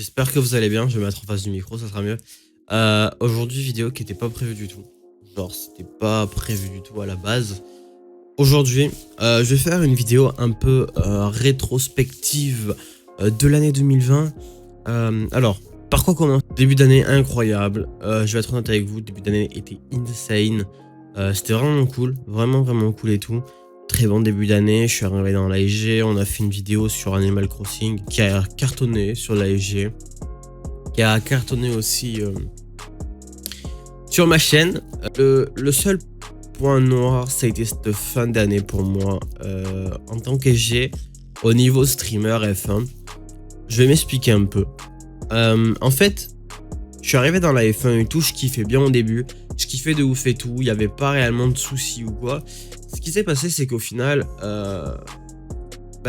J'espère que vous allez bien, je vais mettre en face du micro, ça sera mieux. Aujourd'hui, vidéo qui n'était pas prévue du tout. Genre, c'était pas prévu du tout à la base. Aujourd'hui, je vais faire une vidéo un peu rétrospective de l'année 2020. Alors, par quoi commencer? Début d'année incroyable. Je vais être honnête avec vous, début d'année était insane. C'était vraiment cool, vraiment cool et tout. Très bon début d'année, je suis arrivé dans l'ASG, on a fait une vidéo sur Animal Crossing qui a cartonné sur l'ASG, qui a cartonné aussi sur ma chaîne. Le seul point noir, ça a été cette fin d'année pour moi en tant qu'ASG au niveau streamer F1. Je vais m'expliquer un peu. En fait, je suis arrivé dans la F1 et tout, je kiffais bien au début, je kiffais de ouf et tout, il n'y avait pas réellement de soucis ou quoi. Ce qui s'est passé, c'est qu'au final,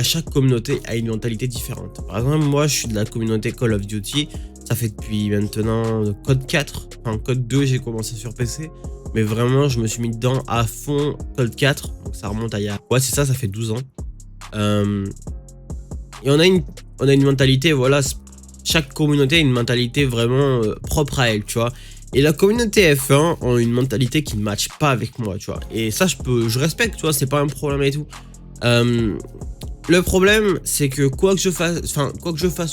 chaque communauté a une mentalité différente. Par exemple, moi, je suis de la communauté Call of Duty. Ça fait depuis maintenant Code 4, enfin Code 2, j'ai commencé sur PC. Mais vraiment, je me suis mis dedans à fond Code 4. Donc ça remonte à il y a... Ouais, c'est ça, ça fait 12 ans. Et on a une mentalité, voilà, chaque communauté a une mentalité vraiment propre à elle, tu vois. Et la communauté F1 ont une mentalité qui ne matche pas avec moi, tu vois. Et ça, je respecte, tu vois, c'est pas un problème et tout. Le problème, c'est que quoi que je fasse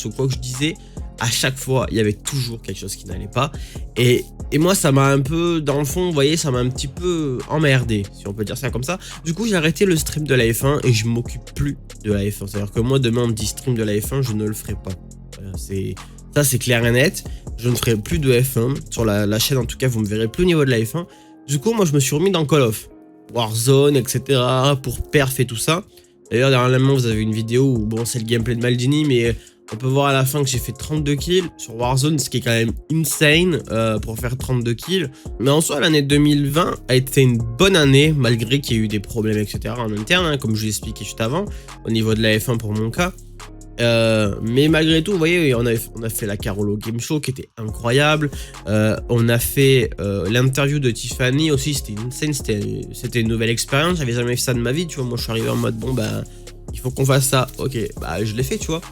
ou quoi que je disais, à chaque fois, il y avait toujours quelque chose qui n'allait pas. Et moi, ça m'a un peu, dans le fond, vous voyez, ça m'a un petit peu emmerdé, si on peut dire ça comme ça. Du coup, j'ai arrêté le stream de la F1 et je m'occupe plus de la F1. C'est-à-dire que moi, demain, on me dit stream de la F1, je ne le ferai pas. Ça, c'est clair et net. Je ne ferai plus de F1. Sur la chaîne, en tout cas, vous me verrez plus au niveau de la F1. Du coup, moi, je me suis remis dans Call of Warzone, etc. pour perf et tout ça. D'ailleurs, dernièrement, vous avez une vidéo où, bon, c'est le gameplay de Maldini, mais on peut voir à la fin que j'ai fait 32 kills sur Warzone, ce qui est quand même insane pour faire 32 kills. Mais en soi, l'année 2020 a été une bonne année, malgré qu'il y a eu des problèmes, etc. en interne, hein, comme je l'ai expliqué juste avant, au niveau de la F1 pour mon cas. Mais malgré tout, vous voyez, on a fait la Carolo Game Show qui était incroyable. On a fait l'interview de Tiffany aussi, c'était insane, c'était une nouvelle expérience. J'avais jamais fait ça de ma vie, tu vois. Moi, je suis arrivé en mode bon, bah, il faut qu'on fasse ça. Ok, bah, je l'ai fait, tu vois.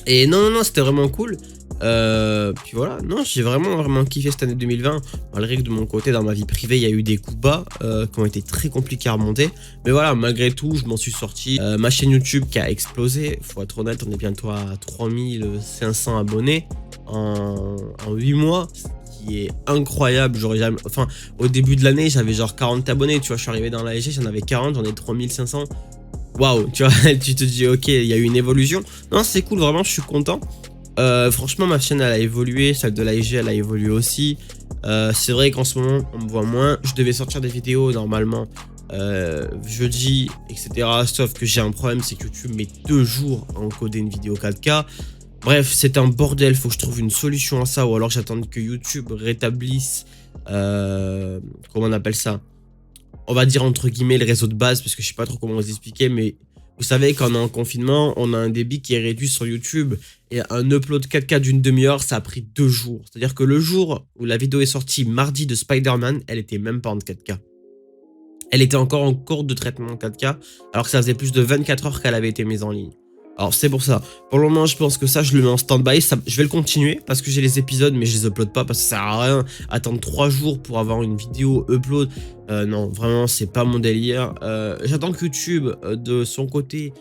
Et non, c'était vraiment cool. Puis voilà, non, j'ai vraiment kiffé cette année 2020. Malgré que de mon côté, dans ma vie privée, il y a eu des coups bas qui ont été très compliqués à remonter. Mais voilà, malgré tout, je m'en suis sorti. Ma chaîne YouTube qui a explosé. Faut être honnête, on est bientôt à 3500 abonnés en 8 mois. Ce qui est incroyable. J'aurais jamais... Enfin, au début de l'année, j'avais genre 40 abonnés. Tu vois, je suis arrivé dans la l'ASG, j'en avais 40, j'en ai 3500. Waouh, tu vois, tu te dis, ok, il y a eu une évolution. Non, c'est cool, vraiment, je suis content. Franchement, ma chaîne, elle a évolué. Celle de l'ASG, elle a évolué aussi. C'est vrai qu'en ce moment, on me voit moins. Je devais sortir des vidéos normalement jeudi, etc. Sauf que j'ai un problème, c'est que YouTube met 2 jours à encoder une vidéo 4K. Bref, c'est un bordel. Faut que je trouve une solution à ça. Ou alors j'attends que YouTube rétablisse. Comment on appelle ça? On va dire entre guillemets le réseau de base, parce que je sais pas trop comment vous expliquer, mais vous savez, quand on est en confinement, on a un débit qui est réduit sur YouTube et un upload 4K d'une demi-heure, ça a pris 2 jours. C'est-à-dire que le jour où la vidéo est sortie, mardi, de Spider-Man, elle était même pas en 4K. Elle était encore en cours de traitement en 4K, alors que ça faisait plus de 24 heures qu'elle avait été mise en ligne. Alors c'est pour ça. Pour le moment, je pense que ça, je le mets en stand-by. Je vais le continuer parce que j'ai les épisodes, mais je les upload pas parce que ça sert à rien. Attendre 3 jours pour avoir une vidéo upload. Non, vraiment, c'est pas mon délire. J'attends que YouTube, de son côté,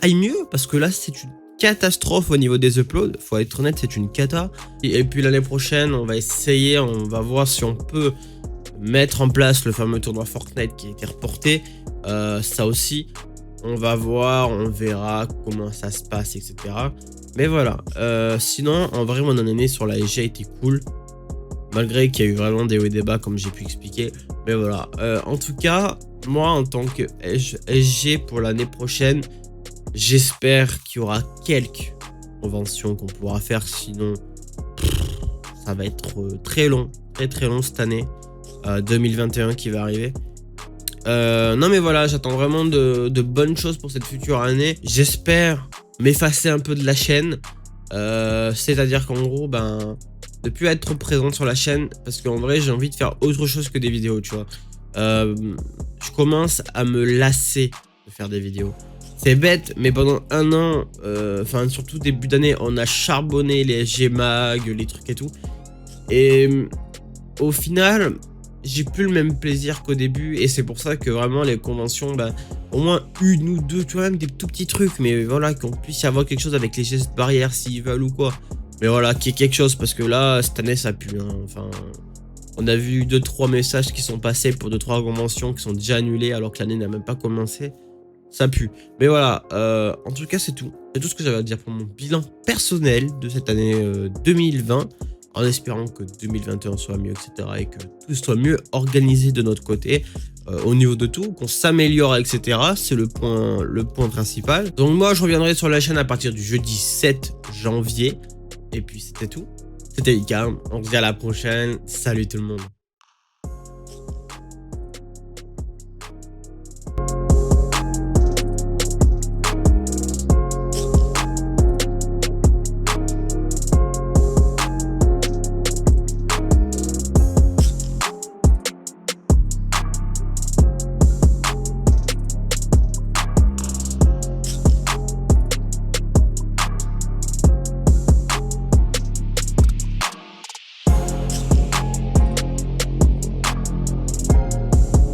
aille mieux parce que là, c'est une catastrophe au niveau des uploads. Faut être honnête, c'est une cata. Et puis l'année prochaine, on va essayer, on va voir si on peut mettre en place le fameux tournoi Fortnite qui a été reporté. Ça aussi. On va voir, on verra comment ça se passe, etc. Mais voilà. Sinon, en vrai, mon année sur la SG a été cool. Malgré qu'il y a eu vraiment des hauts et des bas, comme j'ai pu expliquer. Mais voilà. En tout cas, moi, en tant que SG pour l'année prochaine, j'espère qu'il y aura quelques conventions qu'on pourra faire. Sinon, ça va être très long. Très long cette année. 2021 qui va arriver. Non mais voilà, j'attends vraiment de bonnes choses pour cette future année. J'espère m'effacer un peu de la chaîne. C'est-à-dire qu'en gros, de plus être trop présent sur la chaîne. Parce qu'en vrai, j'ai envie de faire autre chose que des vidéos, tu vois. Je commence à me lasser de faire des vidéos. C'est bête, mais pendant un an, enfin surtout début d'année, on a charbonné les SGMag, les trucs et tout. Et au final, j'ai plus le même plaisir qu'au début. Et c'est pour ça que vraiment les conventions, bah, au moins une ou deux, tu vois, même des tout petits trucs. Mais voilà, qu'on puisse y avoir quelque chose avec les gestes barrières s'ils veulent ou quoi. Mais voilà, qu'il y ait quelque chose, parce que là, cette année, ça pue. Hein. Enfin, on a vu 2-3 messages qui sont passés pour 2-3 conventions qui sont déjà annulées alors que l'année n'a même pas commencé. Ça pue. Mais voilà, en tout cas, c'est tout. C'est tout ce que j'avais à dire pour mon bilan personnel de cette année 2020. En espérant que 2021 soit mieux, etc. Et que tout soit mieux organisé de notre côté. Au niveau de tout, qu'on s'améliore, etc. C'est le point principal. Donc moi, je reviendrai sur la chaîne à partir du jeudi 7 janvier. Et puis, c'était tout. C'était Ika. On se dit à la prochaine. Salut tout le monde.